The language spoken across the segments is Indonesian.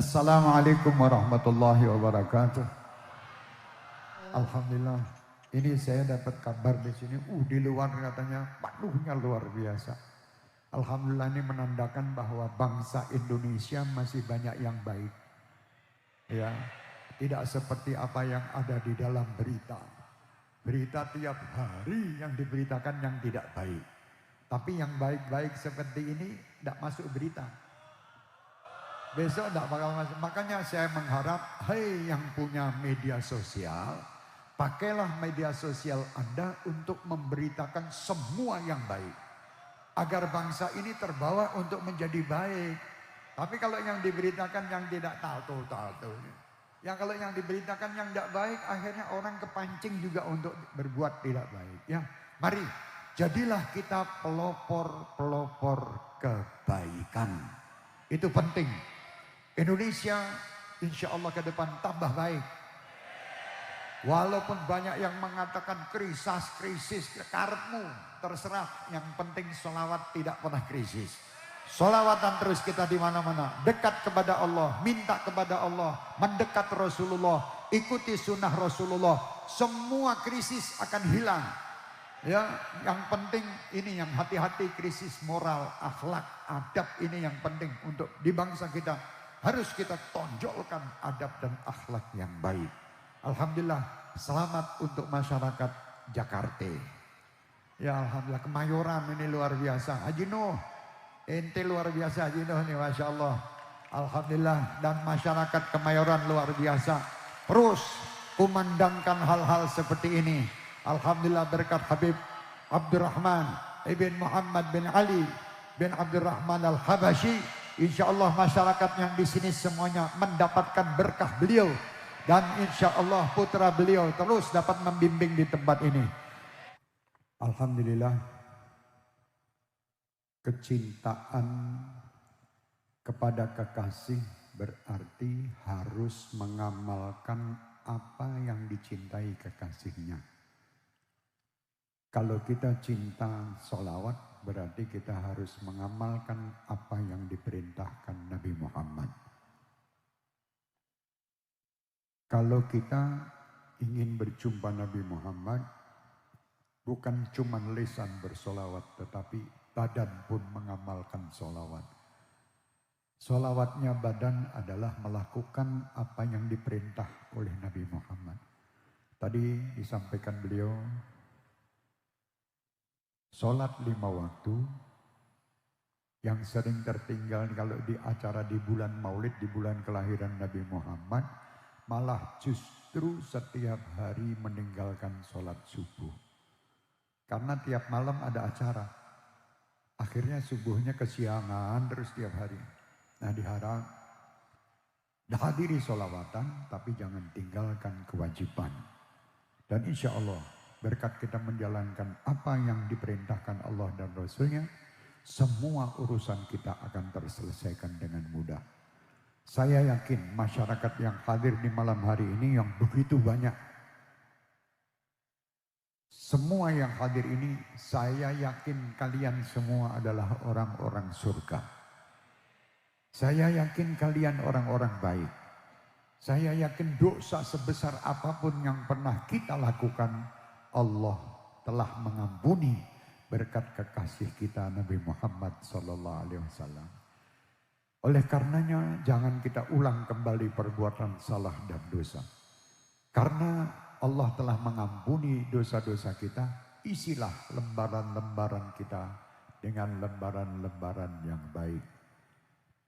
Assalamualaikum warahmatullahi wabarakatuh. Alhamdulillah, ini saya dapat kabar di sini. Di luar katanya penuhnya luar biasa. Alhamdulillah, ini menandakan bahwa bangsa Indonesia masih banyak yang baik. Ya, tidak seperti apa yang ada di dalam berita. Berita tiap hari yang diberitakan yang tidak baik. Tapi yang baik-baik seperti ini tidak masuk berita. Besok tidak bakal masuk. Makanya saya mengharap, hei yang punya media sosial, pakailah media sosial Anda untuk memberitakan semua yang baik. Agar bangsa ini terbawa untuk menjadi baik. Tapi kalau yang diberitakan yang tidak tahu. Yang kalau yang diberitakan yang tidak baik, akhirnya orang kepancing juga untuk berbuat tidak baik. Ya, mari jadilah kita pelopor kebaikan. Itu penting. Indonesia insya Allah ke depan tambah baik. Walaupun banyak yang mengatakan krisis, karepmu terserah. Yang penting sholawat tidak pernah krisis. Sholawatan terus kita di mana-mana. Dekat kepada Allah, minta kepada Allah, mendekat Rasulullah, ikuti sunnah Rasulullah. Semua krisis akan hilang. Ya, yang penting ini yang hati-hati krisis moral, akhlak, adab ini yang penting untuk di bangsa kita. Harus kita tonjolkan adab dan akhlak yang baik. Alhamdulillah, selamat untuk masyarakat Jakarta. Ya Alhamdulillah, Kemayoran ini luar biasa. Haji Nuh, ente luar biasa Haji Nuh nih, Masya Allah. Alhamdulillah, dan masyarakat Kemayoran luar biasa. Terus kumandangkan hal-hal seperti ini. Alhamdulillah berkat Habib Abdurrahman ibn Muhammad bin Ali bin Abdurrahman al-Habashi. Insya Allah masyarakat yang di sini semuanya mendapatkan berkah beliau. Dan insya Allah putra beliau terus dapat membimbing di tempat ini. Alhamdulillah, kecintaan kepada kekasih berarti harus mengamalkan apa yang dicintai kekasihnya. Kalau kita cinta sholawat, berarti kita harus mengamalkan apa yang diperintahkan Nabi Muhammad. Kalau kita ingin berjumpa Nabi Muhammad, bukan cuma lisan bersolawat, tetapi badan pun mengamalkan solawat. Solawatnya badan adalah melakukan apa yang diperintah oleh Nabi Muhammad. Tadi disampaikan beliau, sholat 5 waktu yang sering tertinggal kalau di acara di bulan Maulid, di bulan kelahiran Nabi Muhammad, malah justru setiap hari meninggalkan sholat subuh. Karena tiap malam ada acara. Akhirnya subuhnya kesiangan terus tiap hari. Nah diharap hadiri sholawatan tapi jangan tinggalkan kewajiban. Dan insya Allah berkat kita menjalankan apa yang diperintahkan Allah dan Rasulnya, semua urusan kita akan terselesaikan dengan mudah. Saya yakin masyarakat yang hadir di malam hari ini yang begitu banyak. Semua yang hadir ini, saya yakin kalian semua adalah orang-orang surga. Saya yakin kalian orang-orang baik. Saya yakin dosa sebesar apapun yang pernah kita lakukan, Allah telah mengampuni berkat kekasih kita Nabi Muhammad SAW. Oleh karenanya jangan kita ulang kembali perbuatan salah dan dosa. Karena Allah telah mengampuni dosa-dosa kita, isilah lembaran-lembaran kita dengan lembaran-lembaran yang baik.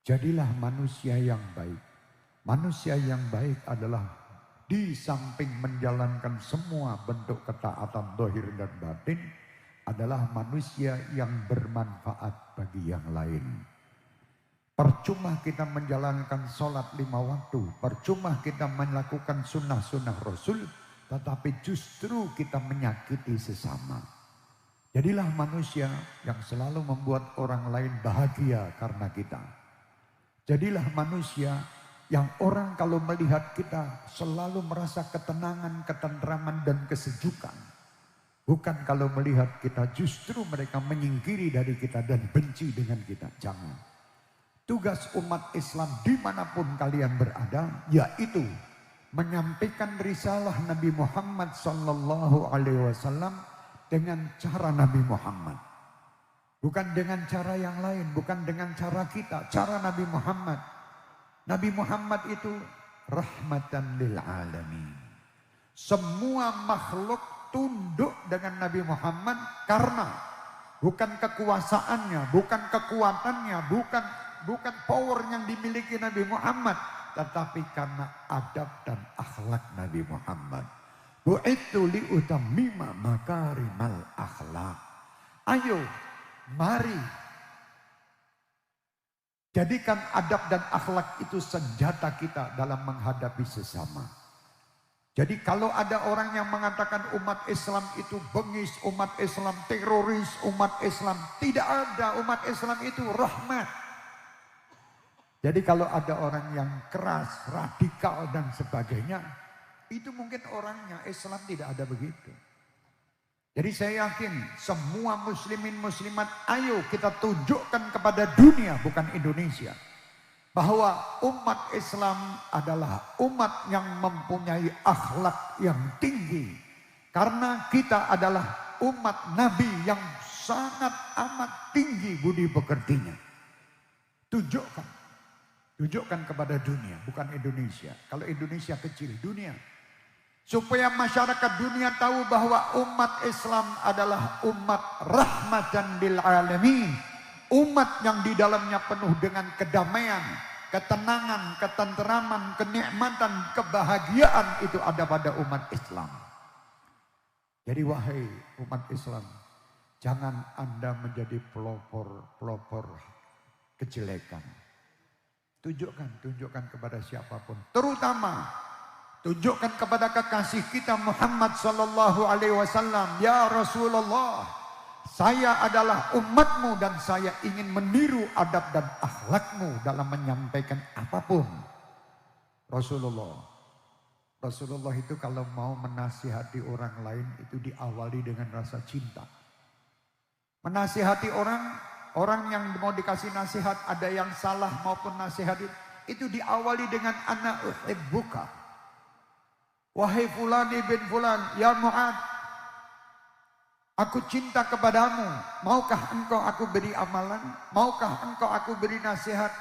Jadilah manusia yang baik. Manusia yang baik adalah di samping menjalankan semua bentuk ketaatan zahir dan batin, adalah manusia yang bermanfaat bagi yang lain. Percuma kita menjalankan sholat 5 waktu, percuma kita melakukan sunnah-sunnah Rasul, tetapi justru kita menyakiti sesama. Jadilah manusia yang selalu membuat orang lain bahagia karena kita. Jadilah manusia yang orang kalau melihat kita selalu merasa ketenangan, ketentraman dan kesejukan. Bukan kalau melihat kita justru mereka menyingkiri dari kita dan benci dengan kita. Jangan. Tugas umat Islam dimanapun kalian berada, yaitu menyampaikan risalah Nabi Muhammad sallallahu alaihi wasallam dengan cara Nabi Muhammad. Bukan dengan cara yang lain, bukan dengan cara kita, cara Nabi Muhammad. Nabi Muhammad itu rahmatan lil alamin. Semua makhluk tunduk dengan Nabi Muhammad karena bukan kekuasaannya, bukan kekuatannya, bukan power yang dimiliki Nabi Muhammad, tetapi karena adab dan akhlak Nabi Muhammad. Bu'itsu liutammima makarimal akhlak. Ayo, mari jadikan adab dan akhlak itu senjata kita dalam menghadapi sesama. Jadi kalau ada orang yang mengatakan umat Islam itu bengis, umat Islam teroris, umat Islam tidak ada, umat Islam itu rahmat. Jadi kalau ada orang yang keras, radikal dan sebagainya, itu mungkin orangnya, Islam tidak ada begitu. Jadi saya yakin semua muslimin muslimat, ayo kita tunjukkan kepada dunia, bukan Indonesia, bahwa umat Islam adalah umat yang mempunyai akhlak yang tinggi. Karena kita adalah umat Nabi yang sangat amat tinggi budi pekertinya. Tunjukkan kepada dunia, bukan Indonesia. Kalau Indonesia kecil, dunia. Supaya masyarakat dunia tahu bahwa umat Islam adalah umat rahmatan lil alamin. Umat yang di dalamnya penuh dengan kedamaian, ketenangan, ketenteraman, kenikmatan, kebahagiaan itu ada pada umat Islam. Jadi wahai umat Islam, jangan Anda menjadi pelopor kejelekan. Tunjukkan kepada siapapun, terutama tunjukkan kepada kekasih kita Muhammad sallallahu alaihi wasallam, ya Rasulullah, saya adalah umatmu dan saya ingin meniru adab dan akhlakmu dalam menyampaikan apapun. Rasulullah itu kalau mau menasihati orang lain itu diawali dengan rasa cinta. Menasihati orang yang mau dikasih nasihat, ada yang salah maupun nasihat itu diawali dengan ana uhibbuka. Wahai fulan ibn fulan, ya Mu'ad, aku cinta kepadamu. Maukah engkau aku beri amalan? Maukah engkau aku beri nasihat?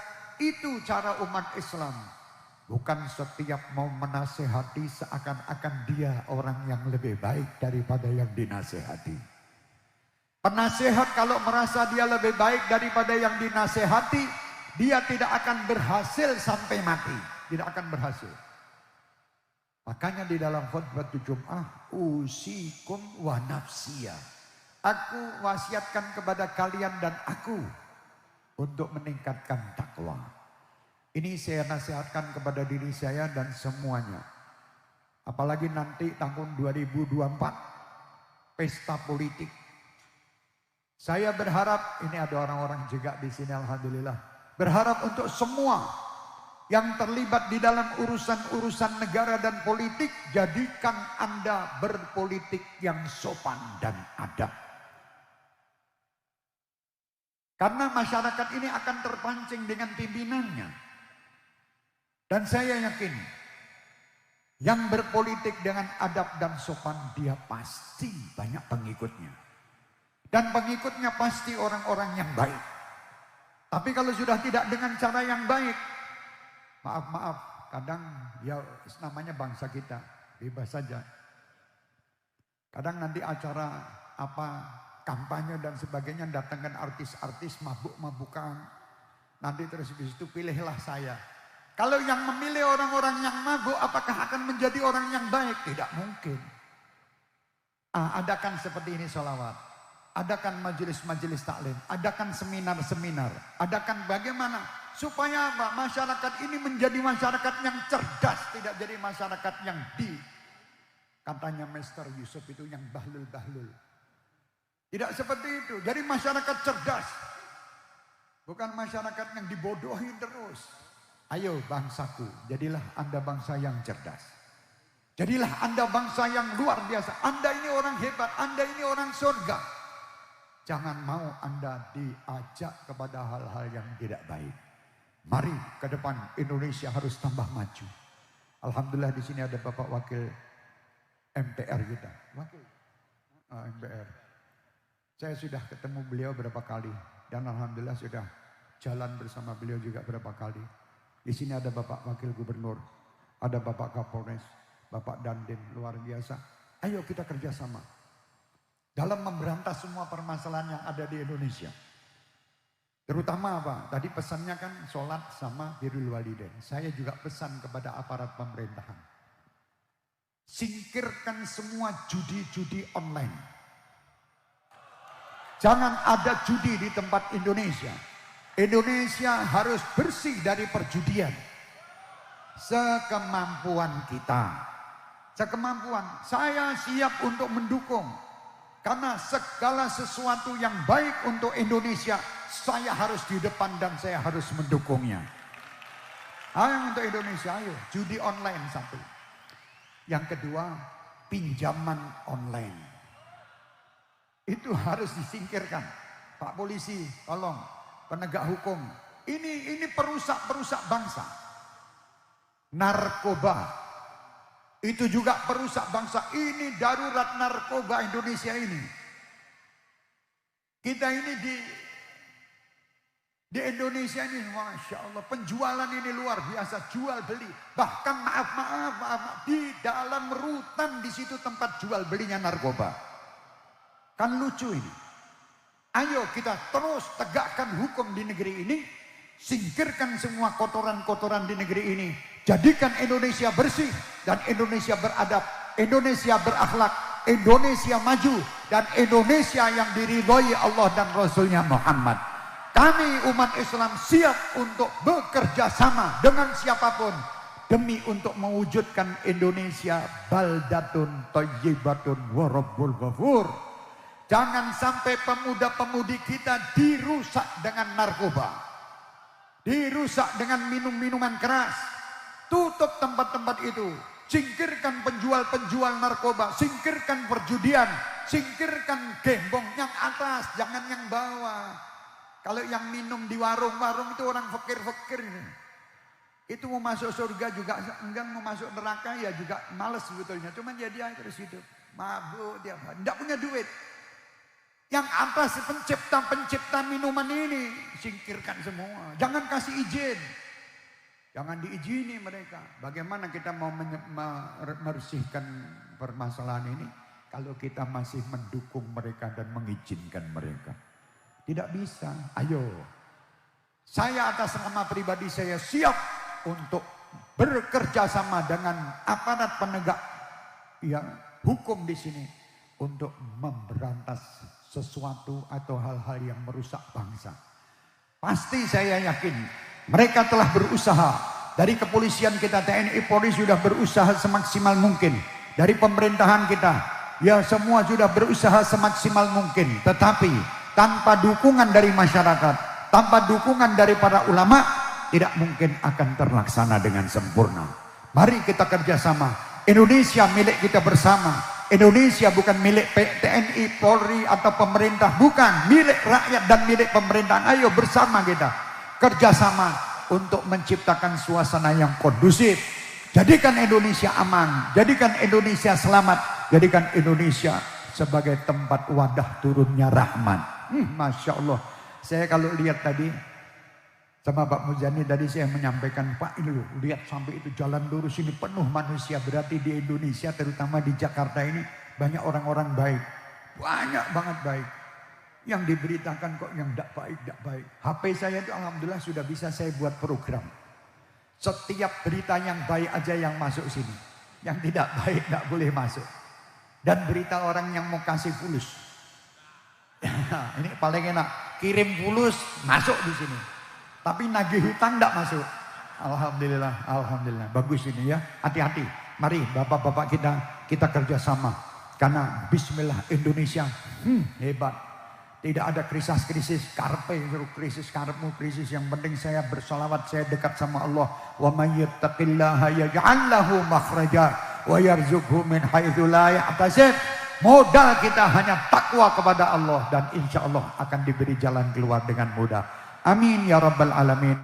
Itu cara umat Islam. Bukan setiap mau menasihati seakan-akan dia orang yang lebih baik daripada yang dinasihati. Penasihat kalau merasa dia lebih baik daripada yang dinasihati, dia tidak akan berhasil sampai mati. Tidak akan berhasil. Makanya di dalam khutbah Jumat, usikum wa nafsiya. Aku wasiatkan kepada kalian dan aku untuk meningkatkan takwa. Ini saya nasihatkan kepada diri saya dan semuanya. Apalagi nanti tahun 2024, pesta politik. Saya berharap, ini ada orang-orang juga di sini alhamdulillah. Berharap untuk semua yang terlibat di dalam urusan-urusan negara dan politik, jadikan Anda berpolitik yang sopan dan adab. Karena masyarakat ini akan terpancing dengan pimpinannya. Dan saya yakin, yang berpolitik dengan adab dan sopan, dia pasti banyak pengikutnya. Dan pengikutnya pasti orang-orang yang baik. Tapi kalau sudah tidak dengan cara yang baik, maaf, kadang ya namanya bangsa kita, bebas saja. Kadang nanti acara kampanye dan sebagainya, datangkan artis-artis mabuk-mabukan. Nanti terus di situ pilihlah saya. Kalau yang memilih orang-orang yang mabuk, apakah akan menjadi orang yang baik? Tidak mungkin. Adakan seperti ini sholawat. Adakan majelis-majelis taklim. Adakan seminar-seminar. Adakan bagaimana? Supaya apa? Masyarakat ini menjadi masyarakat yang cerdas. Tidak jadi masyarakat yang katanya Mr. Yusuf itu yang bahlul-bahlul. Tidak seperti itu. Jadi masyarakat cerdas. Bukan masyarakat yang dibodohi terus. Ayo bangsaku, jadilah Anda bangsa yang cerdas. Jadilah Anda bangsa yang luar biasa. Anda ini orang hebat, Anda ini orang surga. Jangan mau Anda diajak kepada hal-hal yang tidak baik. Mari ke depan Indonesia harus tambah maju. Alhamdulillah di sini ada Bapak Wakil MPR kita. Wakil MPR. Saya sudah ketemu beliau berapa kali dan alhamdulillah sudah jalan bersama beliau juga berapa kali. Di sini ada Bapak Wakil Gubernur, ada Bapak Kapolres, Bapak Dandim, luar biasa. Ayo kita kerjasama dalam memberantas semua permasalahan yang ada di Indonesia. Terutama apa? Tadi pesannya kan sholat sama birrul walidain. Saya juga pesan kepada aparat pemerintahan. Singkirkan semua judi-judi online. Jangan ada judi di tempat Indonesia. Indonesia harus bersih dari perjudian. Sekemampuan kita. Sekemampuan. Saya siap untuk mendukung. Karena segala sesuatu yang baik untuk Indonesia, saya harus di depan dan saya harus mendukungnya. Ayo untuk Indonesia, ayo. Judi online satu. Yang kedua, pinjaman online. Itu harus disingkirkan. Pak Polisi, tolong. Penegak hukum. Ini perusak bangsa. Narkoba. Itu juga perusak bangsa. Ini darurat narkoba Indonesia ini. Kita ini di Indonesia ini, Masya Allah, penjualan ini luar biasa, jual beli. Bahkan maaf, di dalam rutan di situ tempat jual belinya narkoba. Kan lucu ini. Ayo kita terus tegakkan hukum di negeri ini, singkirkan semua kotoran-kotoran di negeri ini. Jadikan Indonesia bersih dan Indonesia beradab, Indonesia berakhlak, Indonesia maju dan Indonesia yang diridhoi Allah dan Rasulnya Muhammad. Kami umat Islam siap untuk bekerja sama dengan siapapun demi untuk mewujudkan Indonesia baldatun thayyibatun wa rabbul ghafur. Jangan sampai pemuda-pemudi kita dirusak dengan narkoba, dirusak dengan minum-minuman keras. Tutup tempat-tempat itu. Singkirkan penjual-penjual narkoba. Singkirkan perjudian. Singkirkan gembong yang atas. Jangan yang bawah. Kalau yang minum di warung-warung itu orang fakir-fakir. Itu mau masuk surga juga. Enggak mau masuk neraka ya juga males sebetulnya. Cuman ya dia terus hidup. Mabuk dia. Tidak punya duit. Yang atas pencipta minuman ini. Singkirkan semua. Jangan kasih izin. Jangan diizini mereka. Bagaimana kita mau membersihkan permasalahan ini kalau kita masih mendukung mereka dan mengizinkan mereka? Tidak bisa. Ayo. Saya atas nama pribadi saya siap untuk bekerja sama dengan aparat penegak hukum di sini untuk memberantas sesuatu atau hal-hal yang merusak bangsa. Pasti saya yakin mereka telah berusaha. Dari kepolisian kita, TNI Polri sudah berusaha semaksimal mungkin. Dari pemerintahan kita, ya semua sudah berusaha semaksimal mungkin. Tetapi tanpa dukungan dari masyarakat, tanpa dukungan dari para ulama, tidak mungkin akan terlaksana dengan sempurna. Mari kita kerjasama. Indonesia milik kita bersama. Indonesia bukan milik TNI, Polri atau pemerintah. Bukan, milik rakyat dan milik pemerintahan. Ayo bersama kita kerjasama untuk menciptakan suasana yang kondusif. Jadikan Indonesia aman, jadikan Indonesia selamat, jadikan Indonesia sebagai tempat wadah turunnya rahmat. Masya Allah. Saya kalau lihat tadi sama Pak Muzani tadi saya menyampaikan, Pak ini loh, lihat sampai itu jalan lurus ini penuh manusia. Berarti di Indonesia terutama di Jakarta ini banyak orang-orang baik. Banyak banget baik. Yang diberitakan kok yang tidak baik. HP saya itu alhamdulillah sudah bisa saya buat program. Setiap berita yang baik aja yang masuk sini. Yang tidak baik tidak boleh masuk. Dan berita orang yang mau kasih fulus. Ini paling enak. Kirim fulus masuk di sini. Tapi nagih hutang tidak masuk. Alhamdulillah, alhamdulillah. Bagus ini ya. Hati-hati. Mari bapak-bapak kita kerjasama. Karena bismillah Indonesia hebat. Tidak ada krisis karpe, krisis karepmu, krisis. Yang penting saya bersolawat, saya dekat sama Allah. Wa may yattaqillaha yaj'al lahu makhraja wa yarzuqhu min haitsu la yahtasib. Modal kita hanya takwa kepada Allah dan insya Allah akan diberi jalan keluar dengan mudah. Amin ya rabbal alamin.